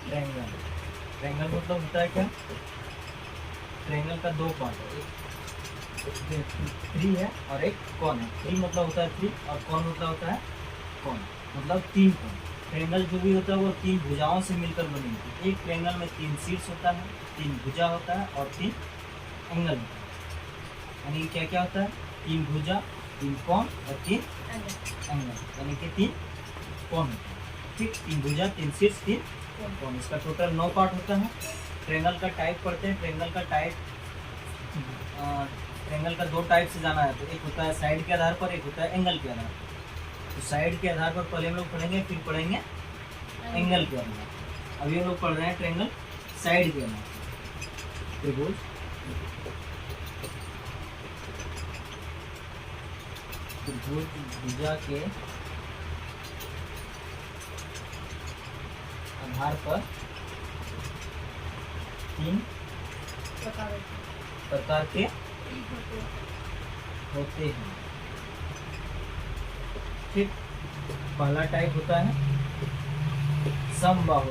Triangle. Triangle मतलब होता है क्या? ट्रायंगल का दो पार्ट है, एक थ्री है और एक कॉन है। थ्री मतलब होता है थ्री और कॉन मतलब होता है कॉन, मतलब तीन कॉन। ट्रायंगल जो भी होता है वो तीन भुजाओं से मिलकर बनी होती है। एक ट्रायंगल में तीन शीर्ष होता है, तीन भुजा होता है और तीन एंगल होता है। यानी कि क्या क्या होता है? तीन भुजा, तीन कॉन और तीन एंगल, यानी कि तीन कॉन होता है। ठीक, तीन भुजा, तीन शीर्ष, तीन कॉन। इसका टोटल 9 पार्ट होता है। ट्रायंगल का टाइप पढ़ते हैं। ट्रायंगल का टाइप, ट्रायंगल का दो टाइप से जाना है, तो एक होता है साइड के आधार पर, एक होता है एंगल के आधार पर। तो साइड के आधार पर पहले हम लोग पढ़ेंगे, फिर पढ़ेंगे एंगल के आधार पर। अभी हम लोग पढ़ रहे हैं ट्रायंगल साइड के आधार पर। त्रिभुज त्रिभुज भुजा के आधार पर तीन प्रकार के होते हैं। ठीक, पहला टाइप होता है समबाहु।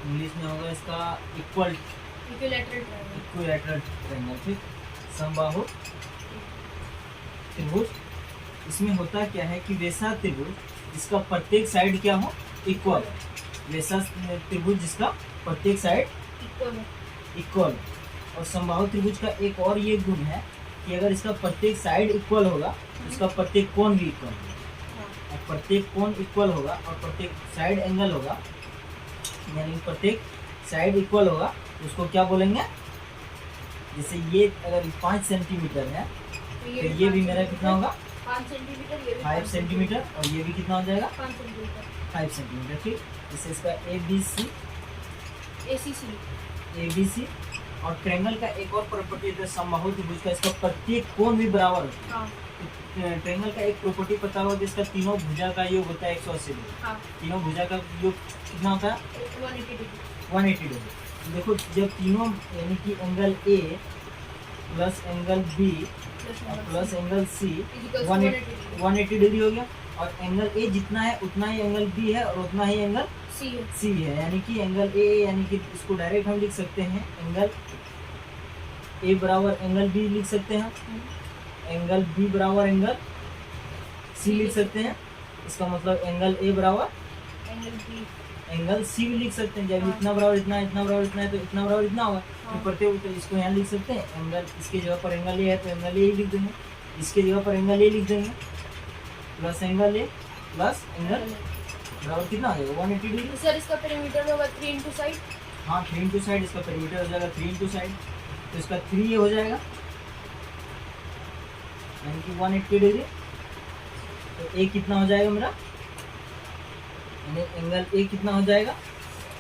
इंग्लिश में होगा इसका इक्विलैटरल ट्रायंगल। ठीक, समबाहु त्रिभुज। इसमें होता क्या है कि वैसा त्रिभुज जिसका प्रत्येक साइड क्या हो, इक्वल। वैसा त्रिभुज जिसका प्रत्येक साइड इक्वल। और समबाहु त्रिभुज का एक और ये गुण है कि अगर इसका प्रत्येक साइड इक्वल होगा तो इसका प्रत्येक कोण भी इक्वल होगा। और प्रत्येक कोण इक्वल होगा और प्रत्येक साइड एंगल होगा, यानी प्रत्येक साइड इक्वल होगा, तो उसको क्या बोलेंगे? जैसे ये अगर 5 सेंटीमीटर है तो ये भी मेरा कितना होगा? 5 सेंटीमीटर। और ये भी कितना हो जाएगा? 5 सेंटीमीटर। ठीक, जैसे इसका ABC और ट्रायंगल का एक और प्रॉपर्टी है समबाहु त्रिभुज का, इसका प्रत्येक कोण भी बराबर होता है। ट्रायंगल का एक प्रॉपर्टी पता होगा, जिसका तीनों भुजा का योग होता है 180 डिग्री। तीनों भुजा का योग कितना होता है? 180 डिग्री। देखो, जब तीनों यानी कि angle A plus angle B plus angle C 180 degree हो गया, और एंगल ए जितना है उतना ही एंगल बी है और उतना ही एंगल सी है। यानी कि एंगल ए, यानी कि इसको डायरेक्ट हम लिख सकते हैं एंगल ए बराबर एंगल बी लिख सकते हैं, एंगल बी बराबर एंगल सी लिख सकते हैं। इसका मतलब एंगल ए बराबर एंगल सी भी लिख सकते हैं। जब इतना बराबर इतना, इतना बराबर इतना है तो इतना बराबर इतना होगा। तो प्रत्येक, तो इसको यहाँ लिख सकते हैं एंगल, इसके जगह पर एंगल ए है तो एंगल ए ही लिख देंगे, इसके जगह पर एंगल ए लिख देंगे, plus angle A plus angle बराबर कितना आ जाएगा? 180 डिग्री। सर इसका पेरीमीटर होगा 3 इंटू साइड। हाँ, 3 इंटू साइड। इसका पेरीमीटर हो जाएगा 3 इंटू साइड, तो इसका 3 ये हो जाएगा, यानी कि 180 डिग्री। तो ए कितना हो जाएगा मेरा? यानी एंगल ए कितना हो जाएगा?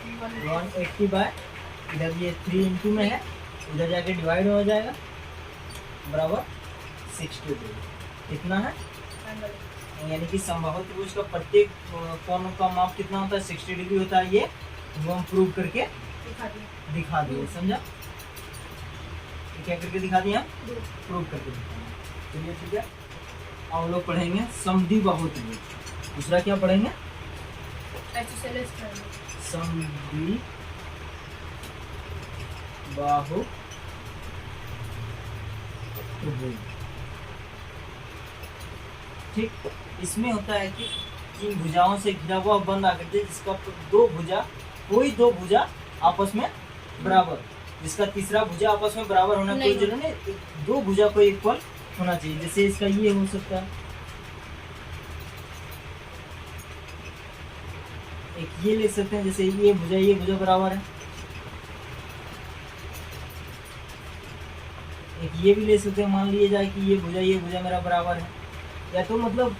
180 बाय, इधर ये 3 इंटू में है, इधर जाके डिवाइड हो जाएगा, बराबर 60 डिग्री। कितना है? यानी कि समबाहु त्रिभुज का प्रत्येक कोण का माप कितना होता है? 60 डिग्री होता है। ये हम प्रूव करके दिखा दिए। समझा? क्या करके दिखा दिया? प्रूव करके दिखा दिया। चलिए ठीक है, अब हम लोग पढ़ेंगे समद्विबाहु त्रिभुज। दूसरा क्या पढ़ेंगे? समद्विबाहु त्रिभुज। ठीक, इसमें होता है कि तीन भुजाओं से घिरा हुआ बंद आकृति, जिसका कोई दो भुजा आपस में बराबर, जिसका तीसरा भुजा आपस में बराबर होना कोई जरूरी नहीं, दो भुजा को इक्वल होना चाहिए। जैसे इसका ये हो सकता है, एक ये ले सकते हैं, जैसे ये भुजा बराबर है। एक ये भी ले सकते हैं, मान लिए जाए कि ये भुजा मेरा बराबर है। या तो मतलब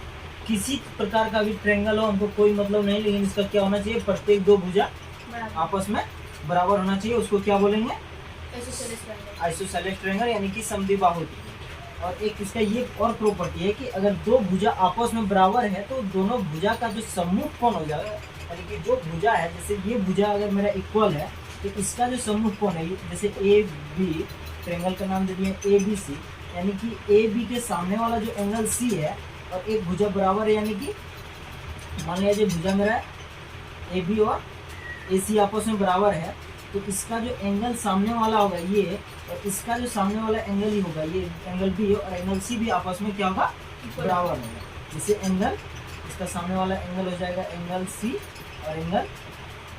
किसी प्रकार का भी ट्रायंगल हो, हमको कोई मतलब नहीं, लेकिन इसका क्या होना चाहिए? प्रत्येक दो भुजा आपस में बराबर होना चाहिए। उसको क्या बोलेंगे? आइसोसेलेस ट्रायंगल, यानी कि समद्विबाहु। और एक इसका ये और प्रॉपर्टी है कि अगर दो भुजा आपस में बराबर है तो दोनों भुजा का जो सम्मुख कोण हो जाएगा, यानी कि जो भुजा है, जैसे ये भुजा अगर मेरा इक्वल है तो इसका जो सम्मुख कोण है, जैसे ए बी, ट्रायंगल का नाम दे दिए ABC, यानी कि AB के सामने वाला जो एंगल C है और एक भुजा बराबर है, यानी कि मान लीजिए भुजा मेरा ए बी और ए सी आपस में बराबर है, तो इसका जो एंगल सामने वाला होगा ये, और इसका जो सामने वाला एंगल ही होगा ये एंगल बी और एंगल सी भी आपस में क्या होगा, बराबर होगा। जैसे एंगल इसका सामने वाला एंगल हो जाएगा एंगल सी और एंगल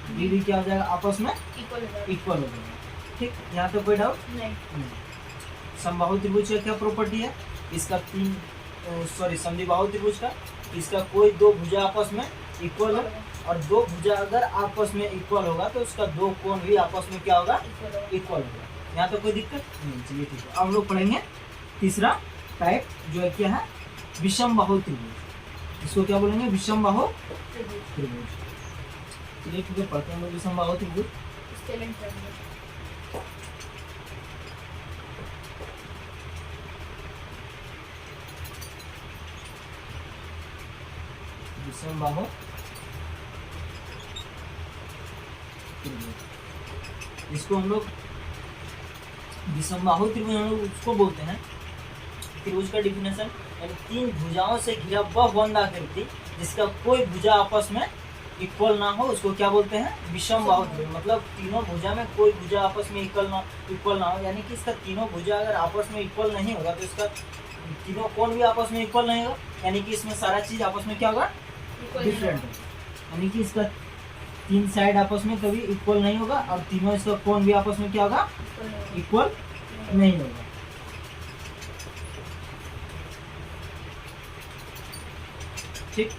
बी भी क्या हो जाएगा, आपस में इक्वल इक्वल हो जाएगा। ठीक, यहाँ तो कोई डाउट नहीं। समबाहु त्रिभुज का क्या प्रॉपर्टी है, इसका समद्विबाहु त्रिभुज का, इसका कोई दो भुजा आपस में इक्वल हो, और दो भुजा अगर आपस में इक्वल होगा तो उसका दो कोण भी आपस में क्या होगा, इक्वल होगा। यहाँ तो कोई दिक्कत नहीं। चलिए ठीक है, अब हम लोग पढ़ेंगे तीसरा टाइप जो है क्या है, विषम बाहु त्रिभुज। इसको क्या बोलेंगे, विषम बाहु त्रिभुज। चलिए ठीक है, पढ़ते हैं हम लोग विषम बाहु त्रिभुज। विषम बाहु त्रिभुज, इसको हम लोग विषम बाहु त्रिभुज हम लोग उसको बोलते हैं। त्रिभुज का डिफिनेशन यानी तीन भुजाओं से घिरा वह बंधाकृति जिसका कोई भुजा आपस में इक्वल ना हो, उसको क्या बोलते हैं, विषम बाहु त्रिभुज। मतलब तीनों भुजा में कोई भुजा आपस में इक्वल ना हो, यानी कि इसका तीनों भुजा अगर आपस में इक्वल नहीं होगा तो इसका तीनों कोण भी आपस में इक्वल नहीं होगा, यानी कि इसमें सारा चीज आपस में क्या होगा, डिफरेंट होगा। यानी कि इसका तीन साइड आपस में कभी इक्वल नहीं होगा, और तीनों इसका कोण भी आपस में क्या होगा, इक्वल नहीं होगा। ठीक,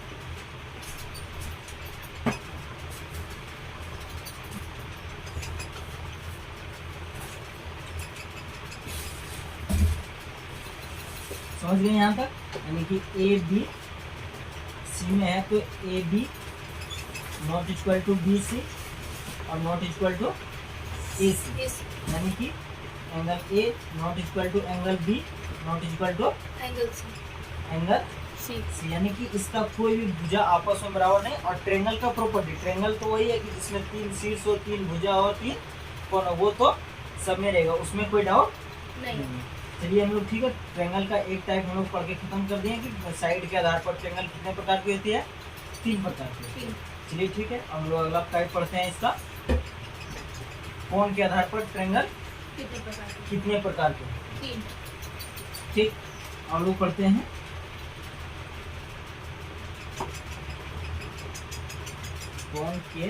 समझ गए यहाँ तक। यानी कि ए बी सी में है तो A B not equal to B C और not equal to A C, यानी कि angle A not equal to angle B not equal to angle C, यानी कि इसका कोई भी भुजा आपस में बराबर नहीं। और ट्रेंगल का प्रॉपर्टी, ट्रेंगल तो वही है कि जिसमें तीन शीर्ष हो, तीन भुजा हो, तीन कोण हो, वो तो सब में रहेगा, उसमें कोई डाउट नहीं। चलिए हम लोग ठीक है, ट्रेंगल का एक टाइप हम लोग पढ़ के खत्म कर दिए कि साइड के आधार पर ट्रेंगल कितने प्रकार की होती है, तीन प्रकार की। चलिए ठीक है, हम लोग अगला टाइप पढ़ते हैं इसका, कोण के आधार पर ट्रेंगल कितने प्रकार के। ठीक, हम लोग पढ़ते हैं कोण के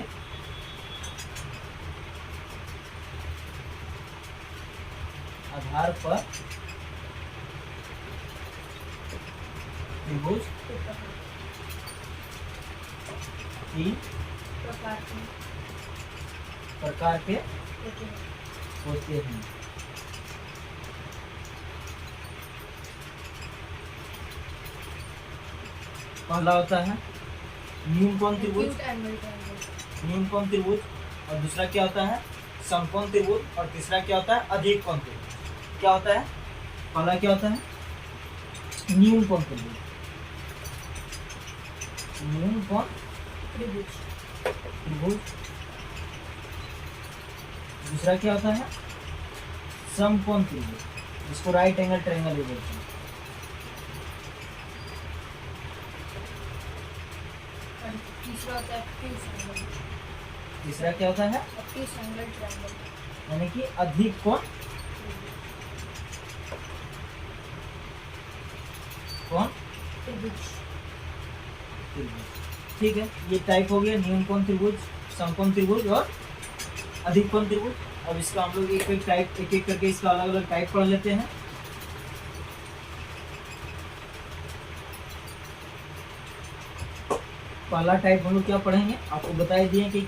आधार पर त्रिभुज तीन प्रकार के होते हैं। पहला होता है न्यूनकोण त्रिभुज, न्यूनकोण त्रिभुज, और दूसरा क्या होता है, समकोण त्रिभुज, और तीसरा क्या होता है, अधिक कोण त्रिभुज। क्या होता है, पहला क्या होता है, न्यूनकोण त्रिभुज, न्यूनकोण त्रिभुज। दूसरा क्या होता है, समकोण त्रिभुज, जिसको राइट एंगल ट्रायंगल भी बोलते हैं। तीसरा क्या होता है, यानी कि अधिक कोण त्रिभुज। ठीक है, ये टाइप हो गया न्यूनकोण त्रिभुज, समकोण त्रिभुज और अधिक कोण त्रिभुज। अब इसका हम लोग एक एक टाइप, एक एक करके इसका अलग अलग टाइप पढ़ लेते हैं। पहला टाइप हम लोग क्या पढ़ेंगे, आपको बताई दिए कि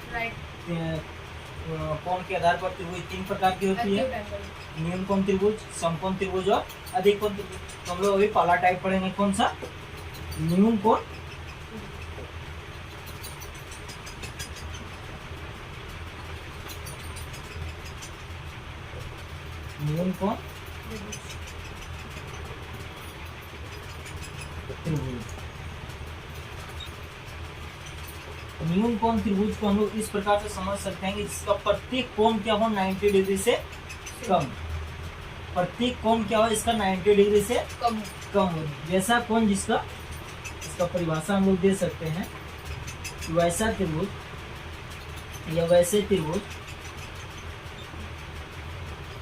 कोण के आधार पर त्रिभुज तीन प्रकार की होती है, न्यूनकोण त्रिभुज, समकोण त्रिभुज और अधिक कोण त्रिभुज। तो हम लोग अभी पहला टाइप पढ़ेंगे, कौन सा, न्यूनकोण न्यूनकोण त्रिभुज। न्यूनकोण त्रिभुज को हम लोग इस प्रकार से समझ सकते हैं कि जिसका प्रत्येक कोण क्या हो 90 डिग्री से कम, प्रत्येक कोण क्या हो इसका 90 डिग्री से कम हो। जैसा कोण जिसका, इसका परिभाषा हम लोग दे सकते हैं वैसा त्रिभुज या वैसे त्रिभुज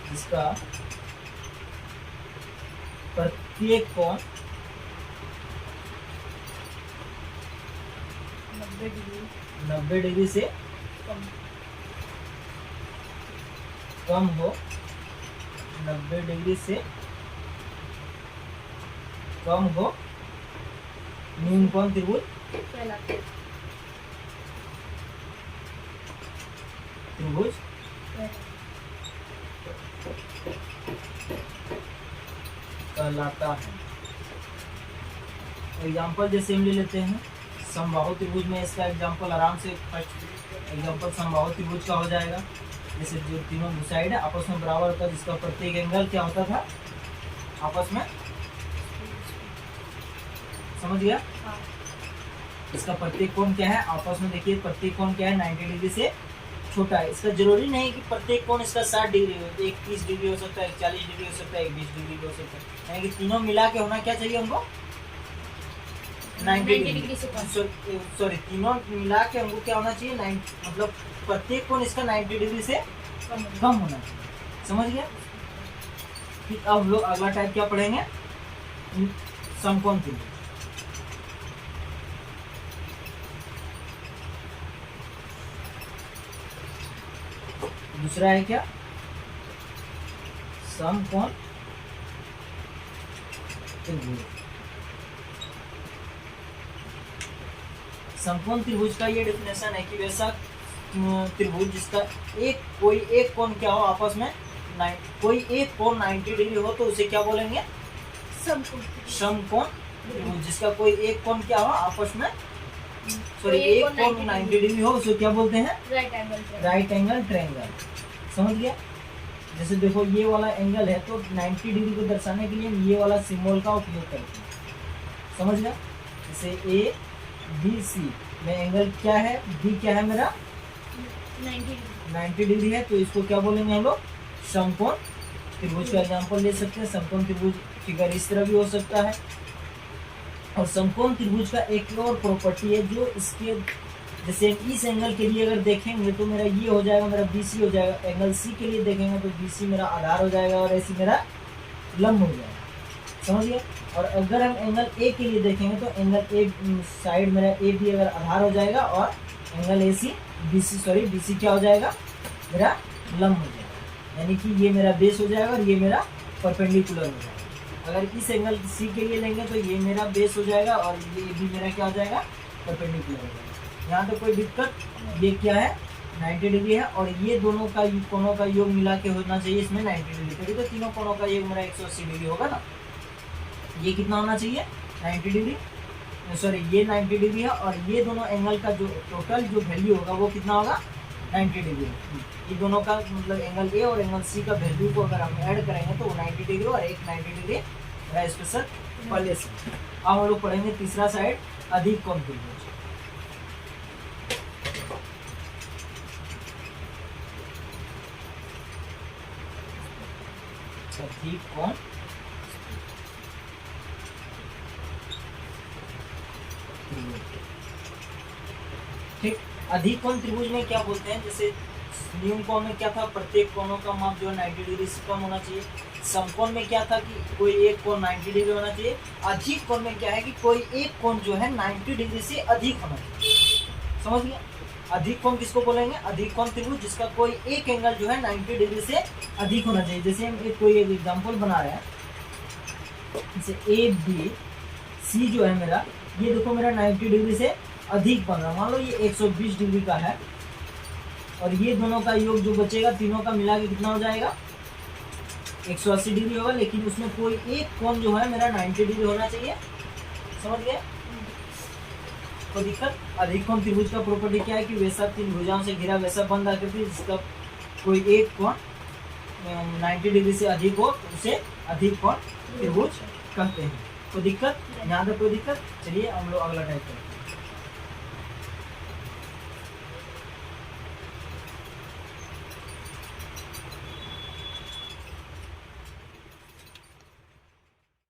जिसका प्रत्येक कोण 90 डिग्री से कम हो, 90 डिग्री से कम हो, न्यून कोण त्रिभुज कहलाता है। एग्जाम्पल जैसे हम ले लेते हैं समबाहु त्रिभुज में, इसका एग्जाम्पल आराम से फर्स्ट एग्जाम्पल समबाहु त्रिभुज का हो जाएगा। जैसे जो तीनों साइड है आपस में बराबर होता है, जिसका प्रत्येक एंगल क्या होता था आपस में, समझ गया? इसका प्रत्येक कोण क्या है आपस में, देखिए प्रत्येक कोण क्या है 90 डिग्री से छोटा है। इसका जरूरी नहीं कि प्रत्येक कोण इसका 60 डिग्री हो, एक 30 डिग्री हो सकता है, एक 40 डिग्री हो सकता है, एक 20 डिग्री हो सकता है, यानी कि तीनों मिला के होना क्या चाहिए हमको 90 डिग्री से कम। सॉरी तीनों मिला के हमको क्या होना चाहिए 90, मतलब प्रत्येक कोण इसका 90 डिग्री से कम होना चाहिए, समझ गया? फिर अब लोग अगला टाइप क्या पढ़ेंगे, समकोण त्रिभुज। दूसरा है क्या समकोण त्रिभुज। समकोण त्रिभुज का ये डेफिनेशन है कि वैसा त्रिभुज जिसका कोई एक कोण क्या हो आपस में, कोई एक कोण 90 डिग्री हो तो उसे क्या बोलेंगे समकोण त्रिभुज। जिसका कोई एक कोण क्या हो आपस में, सॉरी एक कोण 90 डिग्री हो उसे क्या बोलते हैं राइट एंगल ट्रायंगल, समझ गया? जैसे देखो ये वाला एंगल है तो 90 डिग्री को दर्शाने के लिए हम ये वाला सिंबल का उपयोग करते हैं, समझ गया? जैसे ए बी सी में एंगल क्या है, बी क्या है मेरा 90 डिग्री है, तो इसको क्या बोलेंगे हम लोग समकोण त्रिभुज का एग्जांपल ले सकते हैं। समकोण त्रिभुज फिगर इस तरह भी हो सकता है। और समकोण त्रिभुज का एक और प्रॉपर्टी है जो इसके, जैसे इस एंगल के लिए अगर देखेंगे तो मेरा ये हो जाएगा, मेरा BC हो जाएगा। एंगल C के लिए देखेंगे तो BC मेरा आधार हो जाएगा और AC मेरा लंब हो जाएगा, समझ गए? और अगर हम एंगल A के लिए देखेंगे तो एंगल A साइड मेरा AB अगर आधार हो जाएगा और एंगल BC क्या हो जाएगा मेरा लंब हो जाएगा, यानी कि ये मेरा बेस हो जाएगा और ये मेरा परपेंडिकुलर हो जाएगा। अगर इस एंगल C के लिए लेंगे तो ये मेरा बेस हो जाएगा और ये भी मेरा क्या हो जाएगा परपेंडिकुलर हो जाएगा। यहाँ तो कोई दिक्कत, ये क्या है 90 डिग्री है और ये दोनों का कोणों का योग मिला के होना चाहिए इसमें 90 डिग्री, तभी तो तीनों कोणों का योग मेरा 180 डिग्री होगा ना। ये कितना होना चाहिए 90 डिग्री, सॉरी ये 90 डिग्री है और ये दोनों एंगल का जो टोटल जो वैल्यू होगा वो कितना होगा 90 डिग्री। ये दोनों का मतलब एंगल A और एंगल C का वैल्यू को अगर हम ऐड करेंगे तो वो 90 डिग्री और एक 90 डिग्री मेरा स्पेशल पहले से। अब हम लोग पढ़ेंगे तीसरा साइड अधिक कोण त्रिभुज। अधिक कोण ठीक, अधिक कोण त्रिभुज में क्या बोलते हैं, जैसे न्यून कोण में क्या था प्रत्येक कोणों का माप जो है 90 डिग्री से कम होना चाहिए। समकोण में क्या था कि कोई एक कोण 90 डिग्री होना चाहिए। अधिक कोण में क्या है कि कोई एक कोण जो है 90 डिग्री से अधिक होना चाहिए, समझ गया? अधिक कोण किसको बोलेंगे, अधिक कोण त्रिभुज जिसका कोई एक एंगल जो है 90 डिग्री से अधिक होना चाहिए। जैसे हम कोई एक एग्जांपल बना रहे हैं, जैसे ABC जो है मेरा, ये देखो मेरा 90 डिग्री से अधिक बन रहा है। मान लो ये 120 डिग्री का है और ये दोनों का योग जो बचेगा तीनों का मिला के कितना हो जाएगा 180 डिग्री होगा, लेकिन उसमें कोई एक कोण जो है मेरा 90 डिग्री होना चाहिए, समझ गए? तो दिक्कत, अधिक कोण त्रिभुज का प्रॉपर्टी क्या है कि वैसा तीन भुजाओं से घिरा वैसा बंद आकृति जिसका कोई एक कोण 90 डिग्री से अधिक हो तो उसे अधिक कोण त्रिभुज कहते हैं। तो दिक्कत, यहाँ तक कोई दिक्कत? चलिए हम लोग अगला टाइप करते हैं।